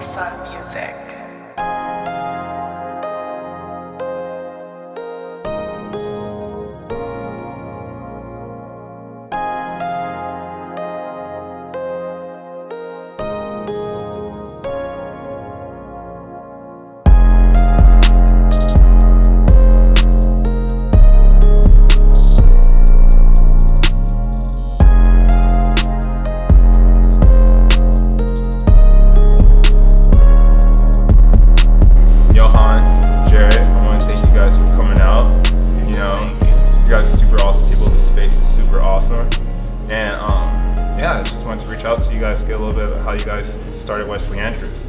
Sun Music. You guys are super awesome people. This space is super awesome, and yeah, I just wanted to reach out to you guys, get a little bit of how you guys started Westley Andrews.